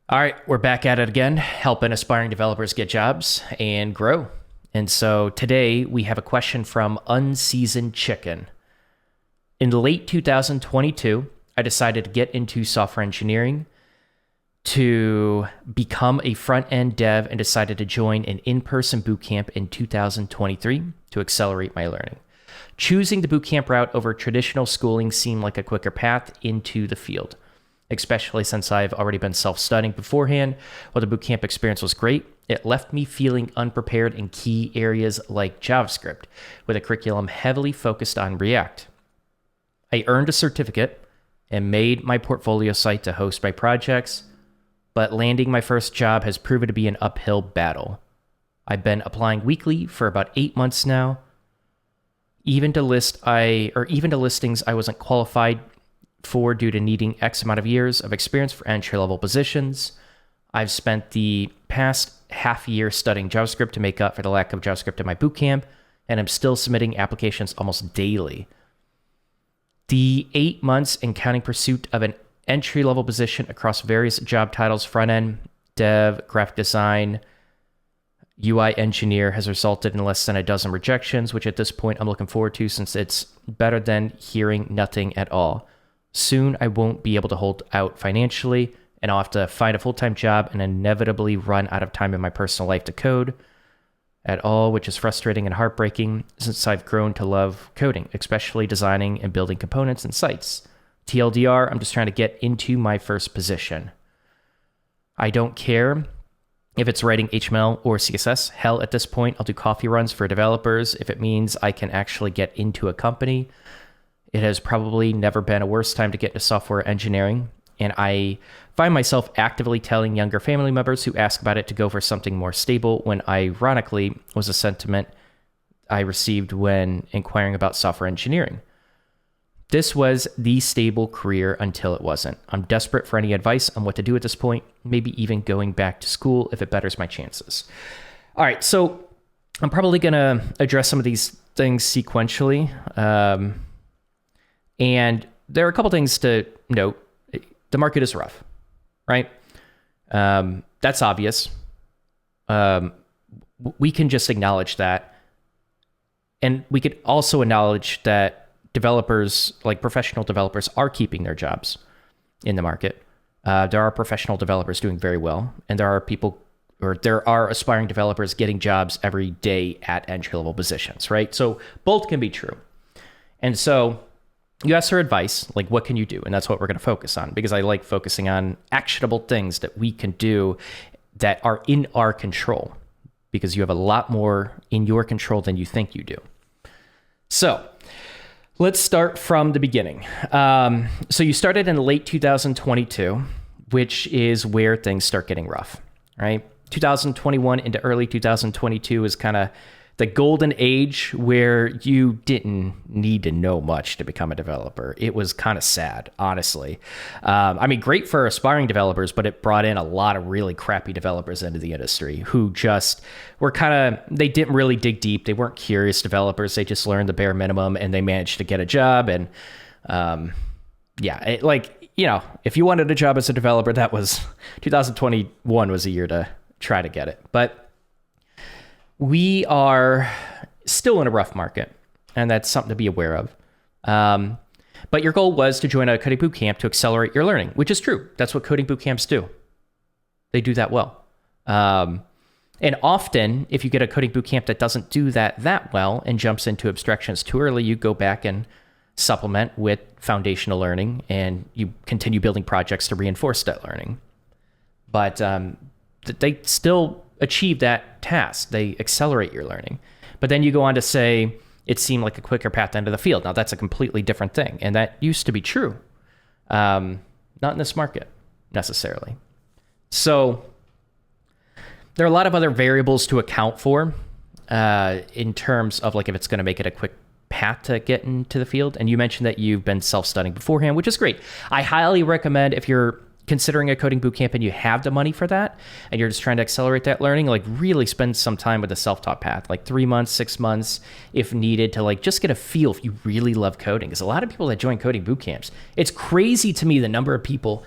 All right, we're back at it again, helping aspiring developers get jobs and grow. And so today we have a question from Unseasoned Chicken. In late 2022, I decided to get into software engineering to become a front-end dev and decided to join an in-person bootcamp in 2023 to accelerate my learning. Choosing the bootcamp route over traditional schooling seemed like a quicker path into the field, especially since I've already been self-studying beforehand. While the bootcamp experience was great, it left me feeling unprepared in key areas like JavaScript, with a curriculum heavily focused on React. I earned a certificate and made my portfolio site to host my projects, but landing my first job has proven to be an uphill battle. I've been applying weekly for about 8 months now, even to listings I wasn't qualified for due to needing X amount of years of experience for entry-level positions. I've spent the past half year studying JavaScript to make up for the lack of JavaScript in my bootcamp, and I'm still submitting applications almost daily. The 8 months in counting pursuit of an entry-level position across various job titles, front-end, dev, graphic design, UI engineer, has resulted in less than a dozen rejections, which at this point I'm looking forward to since it's better than hearing nothing at all. Soon I won't be able to hold out financially, and I'll have to find a full-time job and inevitably run out of time in my personal life to code at all, which is frustrating and heartbreaking since I've grown to love coding, especially designing and building components and sites. TLDR, I'm just trying to get into my first position. I don't care if it's writing HTML or CSS. Hell, at this point, I'll do coffee runs for developers if it means I can actually get into a company. It has probably never been a worse time to get into software engineering, and I find myself actively telling younger family members who ask about it to go for something more stable, when ironically was a sentiment I received when inquiring about software engineering. This was the stable career until it wasn't. I'm desperate for any advice on what to do at this point, maybe even going back to school if it betters my chances. All right, so I'm probably going to address some of these things sequentially. And there are a couple things to note. The market is rough, right? That's obvious. We can just acknowledge that. And we could also acknowledge that developers, like professional developers, are keeping their jobs in the market. There are professional developers doing very well, and there are aspiring developers getting jobs every day at entry-level positions, right? So both can be true. And so you asked her advice, like, what can you do? And that's what we're going to focus on, because I like focusing on actionable things that we can do that are in our control, because you have a lot more in your control than you think you do. So let's start from the beginning. So you started in late 2022, which is where things start getting rough, right? 2021 into early 2022 is kind of the golden age where you didn't need to know much to become a developer. It was kind of sad, honestly. I mean, great for aspiring developers, but it brought in a lot of really crappy developers into the industry who just were they didn't really dig deep. They weren't curious developers. They just learned the bare minimum and they managed to get a job. And if you wanted a job as a developer, 2021 was a year to try to get it. But we are still in a rough market, and that's something to be aware of. But your goal was to join a coding bootcamp to accelerate your learning, which is true. That's what coding bootcamps do. They do that well. And often, if you get a coding bootcamp that doesn't do that well and jumps into abstractions too early, you go back and supplement with foundational learning, and you continue building projects to reinforce that learning. But they still achieve that task. They accelerate your learning. But then you go on to say it seemed like a quicker path into the field. Now that's a completely different thing. And that used to be true. Not in this market necessarily. So there are a lot of other variables to account for in terms of like if it's going to make it a quick path to get into the field. And you mentioned that you've been self-studying beforehand, which is great. I highly recommend if you're considering a coding bootcamp and you have the money for that and you're just trying to accelerate that learning, like really spend some time with the self-taught path, like 3 months, 6 months if needed, to like just get a feel if you really love coding. Because a lot of people that join coding bootcamps, it's crazy to me the number of people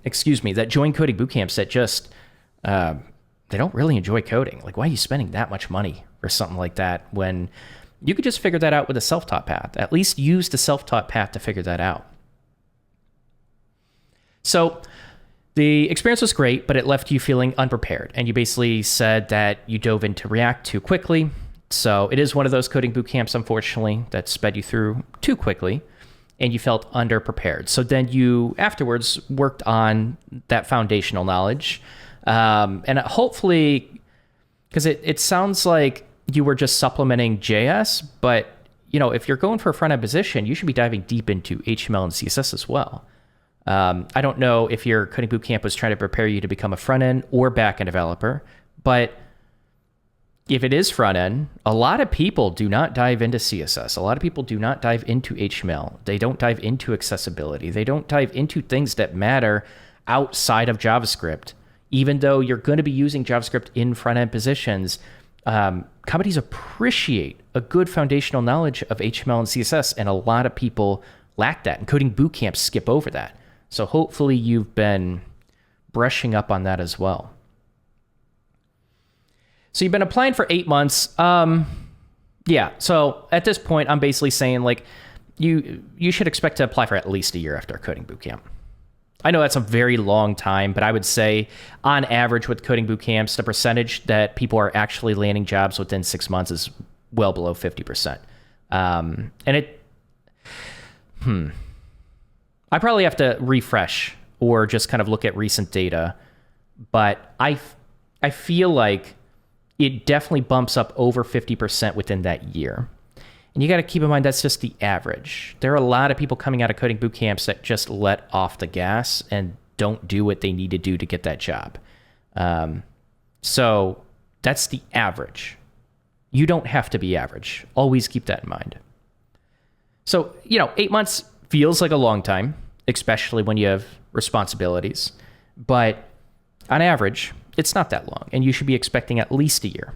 excuse me, that join coding bootcamps that just they don't really enjoy coding. Like, why are you spending that much money or something like that when you could just figure that out with a self-taught path? At least use the self-taught path to figure that out. So the experience was great, but it left you feeling unprepared. And you basically said that you dove into React too quickly. So it is one of those coding boot camps, unfortunately, that sped you through too quickly and you felt underprepared. So then you afterwards worked on that foundational knowledge. And hopefully, because it sounds like you were just supplementing JS, but if you're going for a front-end position, you should be diving deep into HTML and CSS as well. I don't know if your coding bootcamp was trying to prepare you to become a front-end or back-end developer, but if it is front-end, a lot of people do not dive into CSS. A lot of people do not dive into HTML. They don't dive into accessibility. They don't dive into things that matter outside of JavaScript. Even though you're going to be using JavaScript in front-end positions, companies appreciate a good foundational knowledge of HTML and CSS, and a lot of people lack that, and coding bootcamps skip over that. So hopefully you've been brushing up on that as well. So you've been applying for 8 months. Yeah, so at this point, I'm basically saying like you should expect to apply for at least a year after a coding bootcamp. I know that's a very long time, but I would say on average with coding bootcamps, the percentage that people are actually landing jobs within 6 months is well below 50%. And I probably have to refresh or just kind of look at recent data, but I feel like it definitely bumps up over 50% within that year. And you got to keep in mind that's just the average. There are a lot of people coming out of coding boot camps that just let off the gas and don't do what they need to do to get that job. So that's the average. You don't have to be average. Always keep that in mind. So, 8 months feels like a long time, especially when you have responsibilities. But on average, it's not that long, and you should be expecting at least a year.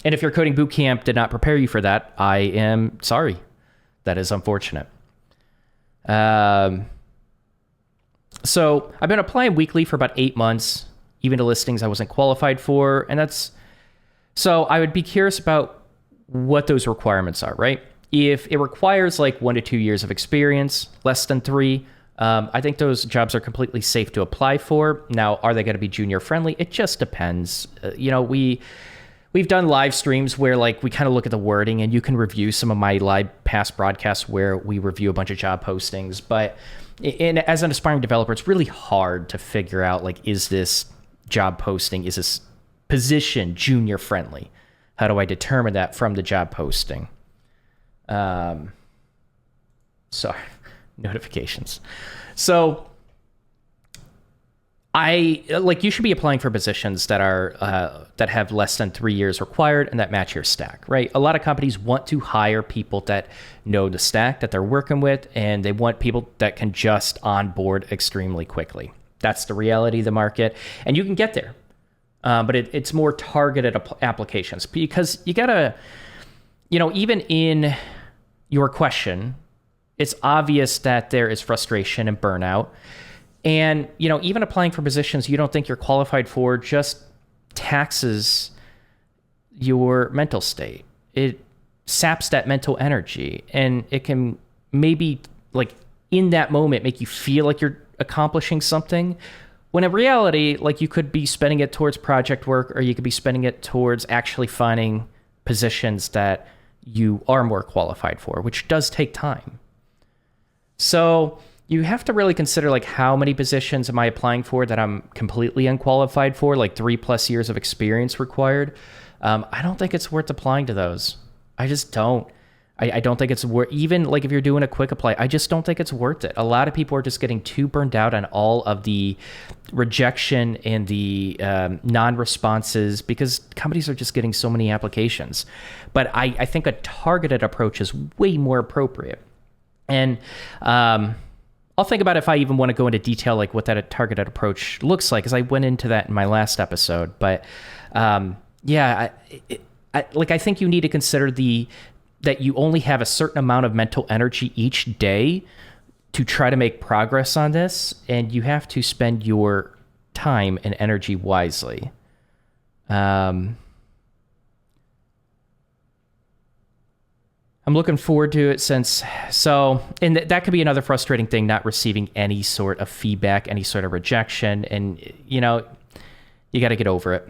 And if your coding bootcamp did not prepare you for that, I am sorry. That is unfortunate. So I've been applying weekly for about 8 months, even to listings I wasn't qualified for. And so I would be curious about what those requirements are, right? If it requires like 1 to 2 years of experience, less than 3, I think those jobs are completely safe to apply for. Now, are they going to be junior friendly? It just depends. We've done live streams where like we kind of look at the wording, and you can review some of my live past broadcasts where we review a bunch of job postings. But as an aspiring developer, it's really hard to figure out like, is this job posting, is this position junior friendly? How do I determine that from the job posting? Sorry, notifications. So you should be applying for positions that are that have less than 3 years required and that match your stack, right? A lot of companies want to hire people that know the stack that they're working with, and they want people that can just onboard extremely quickly. That's the reality of the market, and you can get there, but it's more targeted applications, because you gotta, even in your question, it's obvious that there is frustration and burnout. And, even applying for positions you don't think you're qualified for just taxes your mental state. It saps that mental energy, and it can maybe, like, in that moment make you feel like you're accomplishing something, when in reality, like, you could be spending it towards project work, or you could be spending it towards actually finding positions that you are more qualified for, which does take time. So you have to really consider, like, how many positions am I applying for that I'm completely unqualified for, like 3+ years of experience required. I don't think it's worth applying to those. I just don't. I don't think it's worth, even like if you're doing a quick apply, I just don't think it's worth it. A lot of people are just getting too burned out on all of the rejection and the non-responses, because companies are just getting so many applications. But I think a targeted approach is way more appropriate. And I'll think about if I even want to go into detail, like what that targeted approach looks like, because I went into that in my last episode. But yeah, I think you need to consider that you only have a certain amount of mental energy each day to try to make progress on this, and you have to spend your time and energy wisely. I'm looking forward to it and that could be another frustrating thing, not receiving any sort of feedback, any sort of rejection. And, you got to get over it.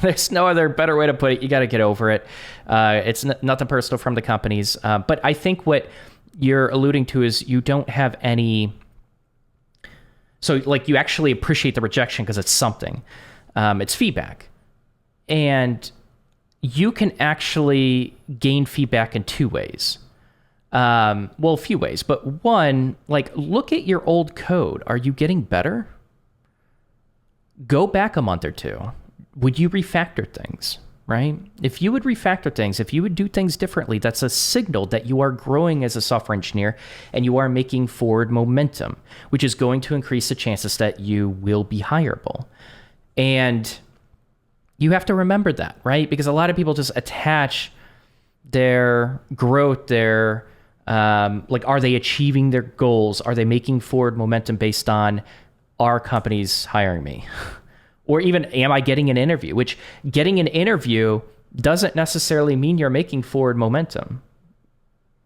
There's no other better way to put it. You got to get over it. It's nothing personal from the companies. But I think what you're alluding to is you don't have any. So like you actually appreciate the rejection because it's something. It's feedback. And you can actually gain feedback in two ways. Well, a few ways, but one, like look at your old code. Are you getting better? Go back a month or two. Would you refactor things, right? If you would refactor things, if you would do things differently, that's a signal that you are growing as a software engineer and you are making forward momentum, which is going to increase the chances that you will be hireable. And you have to remember that, right? Because a lot of people just attach their growth, their like, are they achieving their goals? Are they making forward momentum based on our company's hiring me? Or even, am I getting an interview? Which getting an interview doesn't necessarily mean you're making forward momentum.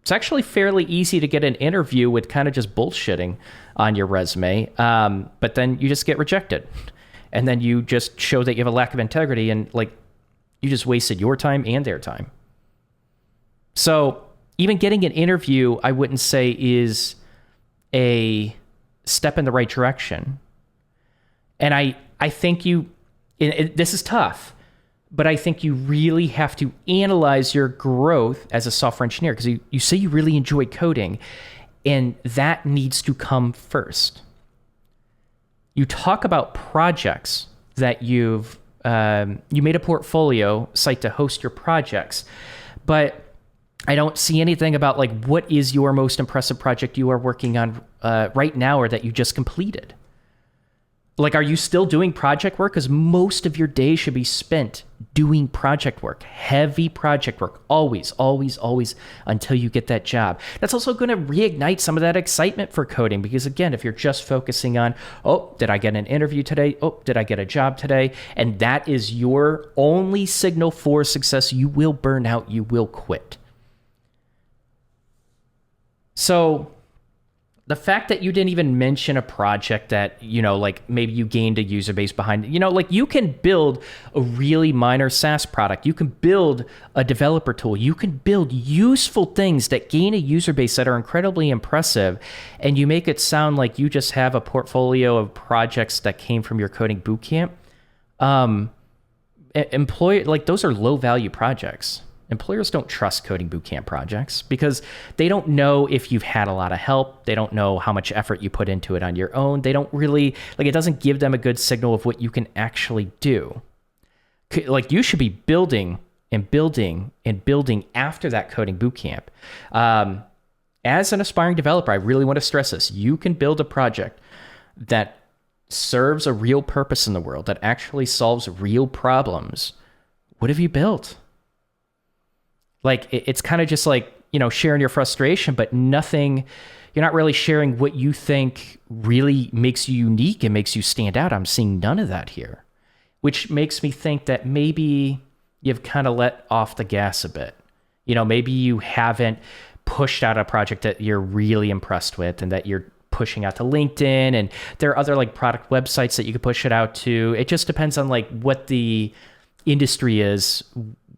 It's actually fairly easy to get an interview with kind of just bullshitting on your resume, but then you just get rejected. And then you just show that you have a lack of integrity and like you just wasted your time and their time. So even getting an interview, I wouldn't say is a step in the right direction. And I think this is tough, but I think you really have to analyze your growth as a software engineer because you say you really enjoy coding and that needs to come first. You talk about projects that you made a portfolio site to host your projects, but I don't see anything about like what is your most impressive project you are working on right now or that you just completed. Like, are you still doing project work? Because most of your day should be spent doing project work, heavy project work, always, always, always until you get that job. That's also going to reignite some of that excitement for coding because, again, if you're just focusing on, oh, did I get an interview today? Oh, did I get a job today? And that is your only signal for success, you will burn out, you will quit. So the fact that you didn't even mention a project that, like maybe you gained a user base behind, like you can build a really minor SaaS product. You can build a developer tool. You can build useful things that gain a user base that are incredibly impressive. And you make it sound like you just have a portfolio of projects that came from your coding bootcamp. Like those are low value projects. Employers don't trust coding bootcamp projects because they don't know if you've had a lot of help. They don't know how much effort you put into it on your own. They don't really, like, it doesn't give them a good signal of what you can actually do. Like, you should be building and building and building after that coding bootcamp. As an aspiring developer, I really want to stress this. You can build a project that serves a real purpose in the world, that actually solves real problems. What have you built? Like, it's kind of just like, sharing your frustration, but nothing, you're not really sharing what you think really makes you unique and makes you stand out. I'm seeing none of that here, which makes me think that maybe you've kind of let off the gas a bit. Maybe you haven't pushed out a project that you're really impressed with and that you're pushing out to LinkedIn. And there are other like product websites that you could push it out to. It just depends on like what the industry is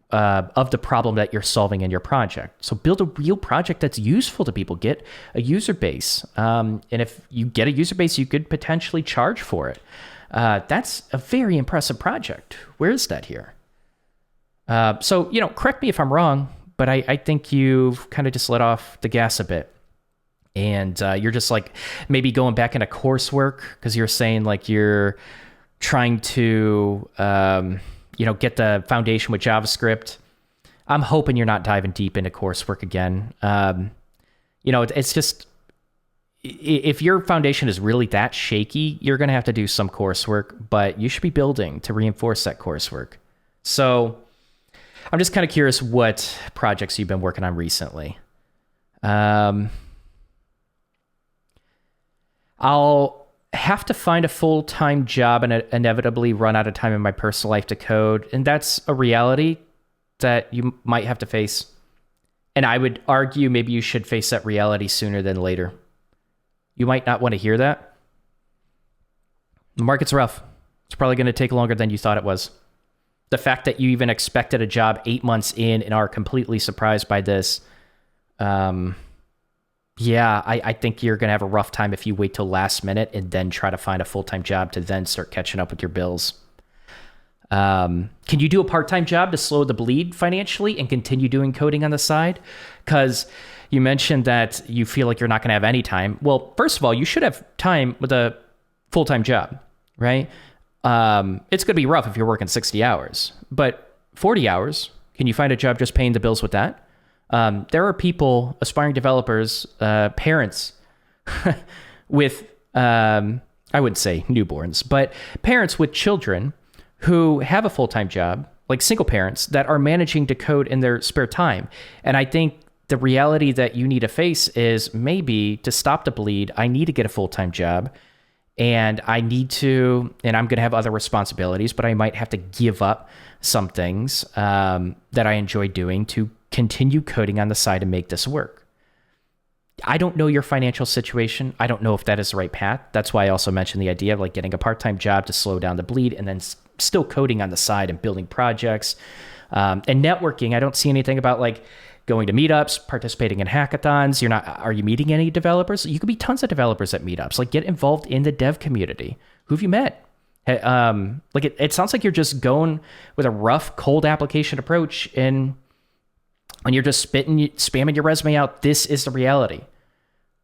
of the problem that you're solving in your project. So build a real project that's useful to people. Get a user base. And if you get a user base, you could potentially charge for it. That's a very impressive project. Where is that here? So, correct me if I'm wrong, but I think you've kind of just let off the gas a bit. And you're just like maybe going back into coursework because you're saying like you're trying to get the foundation with JavaScript. I'm hoping you're not diving deep into coursework again. It's just, if your foundation is really that shaky, you're going to have to do some coursework, but you should be building to reinforce that coursework. So I'm just kind of curious what projects you've been working on recently. I'll have to find a full-time job and inevitably run out of time in my personal life to code. And that's a reality that you might have to face. And I would argue maybe you should face that reality sooner than later. You might not want to hear that. The market's rough. It's probably going to take longer than you thought it was. The fact that you even expected a job 8 months in and are completely surprised by this, I think you're going to have a rough time if you wait till last minute and then try to find a full-time job to then start catching up with your bills. Can you do a part-time job to slow the bleed financially and continue doing coding on the side? Because you mentioned that you feel like you're not going to have any time. Well, first of all, you should have time with a full-time job, right? It's going to be rough if you're working 60 hours, but 40 hours, can you find a job just paying the bills with that? There are people, aspiring developers, parents with, I wouldn't say newborns, but parents with children who have a full-time job, like single parents that are managing to code in their spare time. And I think the reality that you need to face is maybe to stop the bleed, I need to get a full-time job. And I'm going to have other responsibilities, but I might have to give up some things that I enjoy doing to continue coding on the side and make this work. I don't know your financial situation. I don't know if that is the right path. That's why I also mentioned the idea of like getting a part-time job to slow down the bleed and then still coding on the side and building projects. And networking, I don't see anything about like going to meetups, participating in hackathons. Are you meeting any developers? You could be tons of developers at meetups. Like get involved in the dev community. Who have you met? It sounds like you're just going with a rough, cold application approach and you're just spamming your resume out. This is the reality.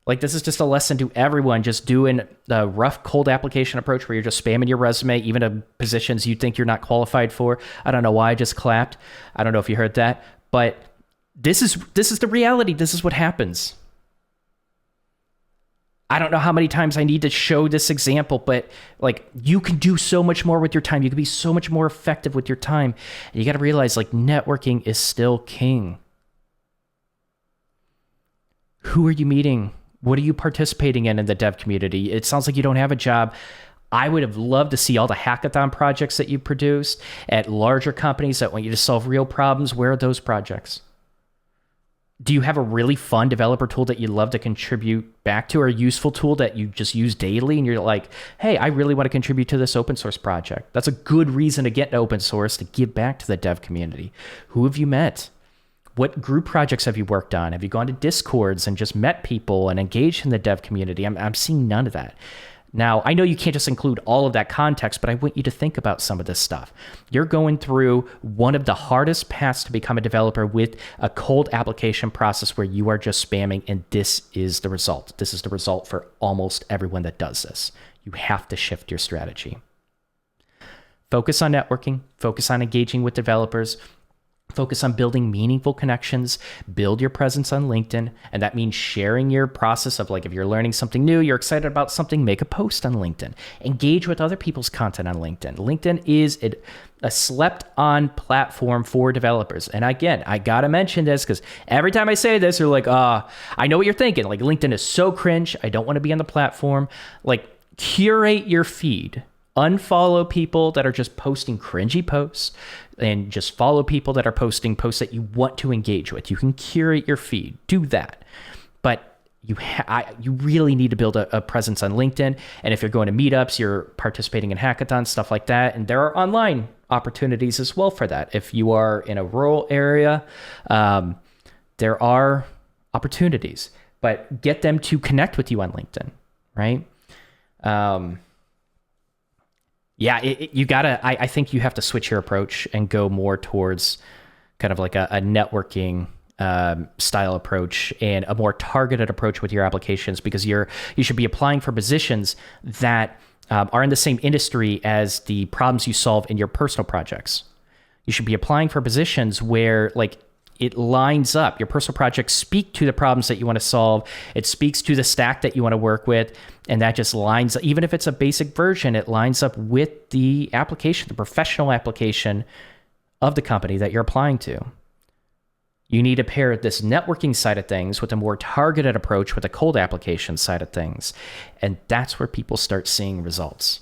Like this is just a lesson to everyone just doing the rough, cold application approach where you're just spamming your resume, even to positions you think you're not qualified for. I don't know why I just clapped. I don't know if you heard that, but this is the reality. This is what happens. I don't know how many times I need to show this example, but like you can do so much more with your time. You can be so much more effective with your time. And you got to realize like networking is still king. Who are you meeting? What are you participating in the dev community? It sounds like you don't have a job. I would have loved to see all the hackathon projects that you produced at larger companies that want you to solve real problems. Where are those projects? Do you have a really fun developer tool that you love to contribute back to, or a useful tool that you just use daily and you're like, hey, I really want to contribute to this open source project? That's a good reason to get into open source, to give back to the dev community. Who have you met? What group projects have you worked on? Have you gone to Discords and just met people and engaged in the dev community? I'm seeing none of that. Now, I know you can't just include all of that context, but I want you to think about some of this stuff. You're going through one of the hardest paths to become a developer with a cold application process where you are just spamming, and this is the result. This is the result for almost everyone that does this. You have to shift your strategy. Focus on networking, focus on engaging with developers, focus on building meaningful connections, build your presence on LinkedIn. And that means sharing your process of like, if you're learning something new, you're excited about something, make a post on LinkedIn. Engage with other people's content on LinkedIn. LinkedIn is a slept on platform for developers. And again, I got to mention this because every time I say this, you're like, I know what you're thinking. Like LinkedIn is so cringe. I don't want to be on the platform. Like curate your feed. Unfollow people that are just posting cringy posts and just follow people that are posting posts that you want to engage with. You can curate your feed, do that. But you really need to build a presence on LinkedIn. And if you're going to meetups, you're participating in hackathons, stuff like that. And there are online opportunities as well for that. If you are in a rural area, there are opportunities, but get them to connect with you on LinkedIn, right? I think you have to switch your approach and go more towards kind of like a networking style approach and a more targeted approach with your applications, because you should be applying for positions that are in the same industry as the problems you solve in your personal projects. You should be applying for positions where like it lines up. Your personal projects speak to the problems that you want to solve. It speaks to the stack that you want to work with. And that just lines up. Even if it's a basic version, it lines up with the application, the professional application of the company that you're applying to. You need to pair this networking side of things with a more targeted approach with a cold application side of things. And that's where people start seeing results.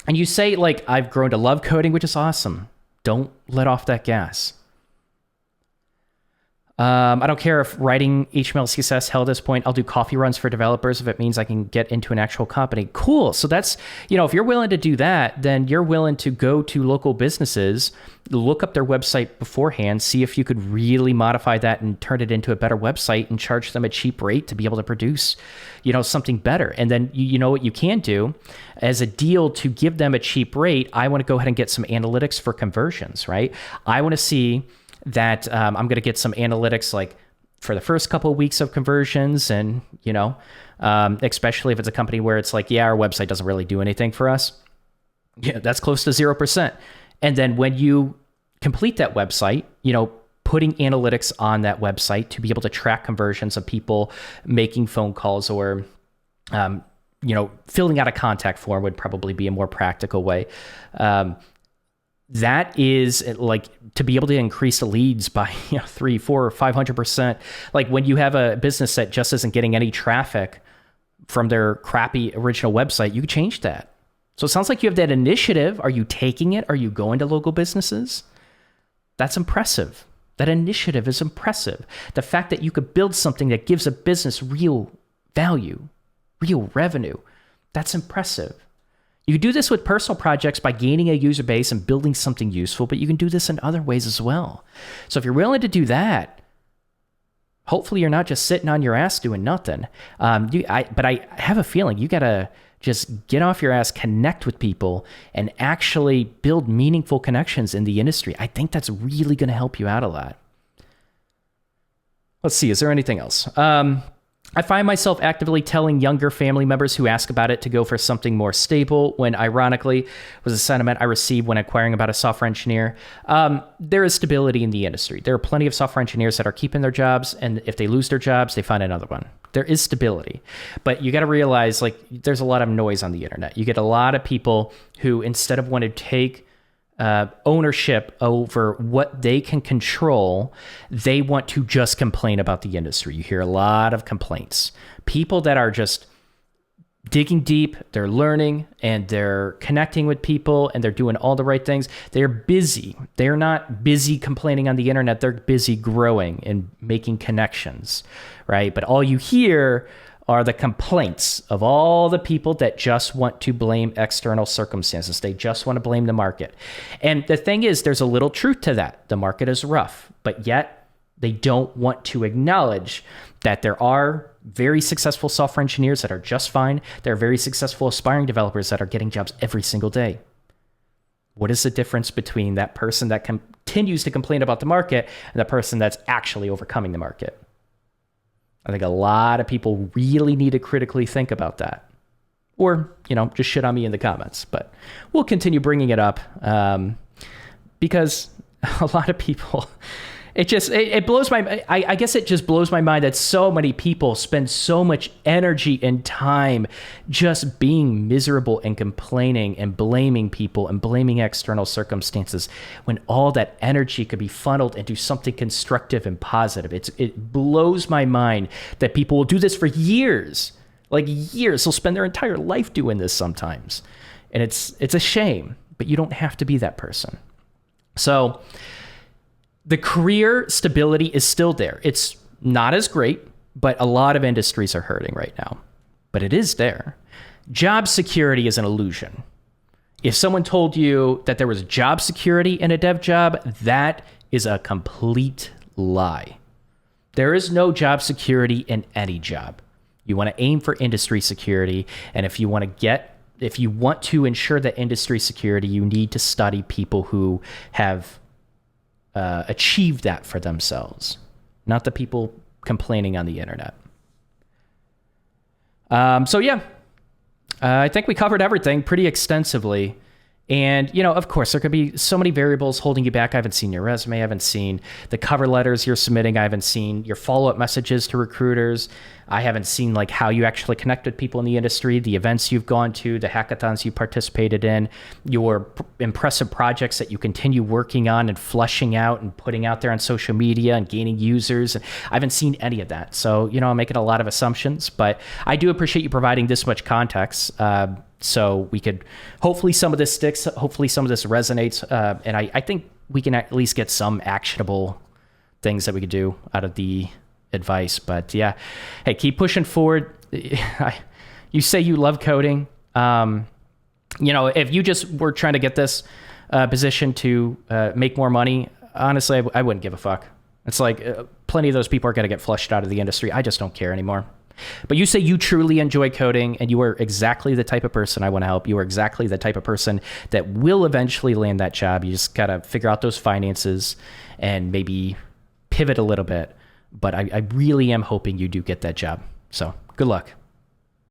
And you say, like, I've grown to love coding, which is awesome. Don't let off that gas. I don't care if writing HTML, CSS, hell, at this point, I'll do coffee runs for developers if it means I can get into an actual company. Cool. So that's, if you're willing to do that, then you're willing to go to local businesses, look up their website beforehand, see if you could really modify that and turn it into a better website and charge them a cheap rate to be able to produce, something better. And then, you know what you can do as a deal to give them a cheap rate. I want to go ahead and get some analytics for conversions, right? I want to see that I'm going to get some analytics like for the first couple of weeks of conversions. And, especially if it's a company where it's like, yeah, our website doesn't really do anything for us. Yeah, that's close to 0%. And then when you complete that website, putting analytics on that website to be able to track conversions of people making phone calls or, filling out a contact form would probably be a more practical way. That is like to be able to increase the leads by 3, 4, or 500%. Like when you have a business that just isn't getting any traffic from their crappy original website, you can change that. So it sounds like you have that initiative. Are you taking it? Are you going to local businesses? That's impressive. That initiative is impressive. The fact that you could build something that gives a business real value, real revenue, that's impressive. You can do this with personal projects by gaining a user base and building something useful, but you can do this in other ways as well. So if you're willing to do that, hopefully you're not just sitting on your ass doing nothing. But I have a feeling you got to just get off your ass, connect with people, and actually build meaningful connections in the industry. I think that's really going to help you out a lot. Let's see, is there anything else? I find myself actively telling younger family members who ask about it to go for something more stable, when ironically was a sentiment I received when inquiring about a software engineer. There is stability in the industry. There are plenty of software engineers that are keeping their jobs, and if they lose their jobs, they find another one. There is stability, but you got to realize, like, there's a lot of noise on the internet. You get a lot of people who, instead of wanting to take ownership over what they can control, they want to just complain about the industry. You hear a lot of complaints. People that are just digging deep, they're learning, and they're connecting with people, and they're doing all the right things. They're busy. They're not busy complaining on the internet. They're busy growing and making connections, right? But all you hear are the complaints of all the people that just want to blame external circumstances. They just want to blame the market. And the thing is, there's a little truth to that. The market is rough, but yet they don't want to acknowledge that there are very successful software engineers that are just fine. There are very successful aspiring developers that are getting jobs every single day. What is the difference between that person that continues to complain about the market and the person that's actually overcoming the market? I think a lot of people really need to critically think about that. Or, just shit on me in the comments. But we'll continue bringing it up because a lot of people, it blows I guess it just blows my mind that so many people spend so much energy and time just being miserable and complaining and blaming people and blaming external circumstances when all that energy could be funneled into something constructive and positive. It blows my mind that people will do this for years, like years. They'll spend their entire life doing this sometimes. And it's a shame, but you don't have to be that person. So the career stability is still there. It's not as great, but a lot of industries are hurting right now. But it is there. Job security is an illusion. If someone told you that there was job security in a dev job, that is a complete lie. There is no job security in any job. You want to aim for industry security, and if you want to ensure that industry security, you need to study people who have achieve that for themselves, not the people complaining on the internet. I think we covered everything pretty extensively. And, of course, there could be so many variables holding you back. I haven't seen your resume. I haven't seen the cover letters you're submitting. I haven't seen your follow-up messages to recruiters. I haven't seen like how you actually connect with people in the industry, the events you've gone to, the hackathons you participated in, your impressive projects that you continue working on and flushing out and putting out there on social media and gaining users. And I haven't seen any of that. So, I'm making a lot of assumptions, but I do appreciate you providing this much context. So we could, hopefully some of this sticks, hopefully some of this resonates. And I think we can at least get some actionable things that we could do out of the advice. But yeah, hey, keep pushing forward. You say you love coding. If you just were trying to get this position to make more money, honestly, I wouldn't give a fuck. It's like plenty of those people are going to get flushed out of the industry. I just don't care anymore. But you say you truly enjoy coding, and you are exactly the type of person I want to help. You are exactly the type of person that will eventually land that job. You just got to figure out those finances and maybe pivot a little bit. But I really am hoping you do get that job. So good luck.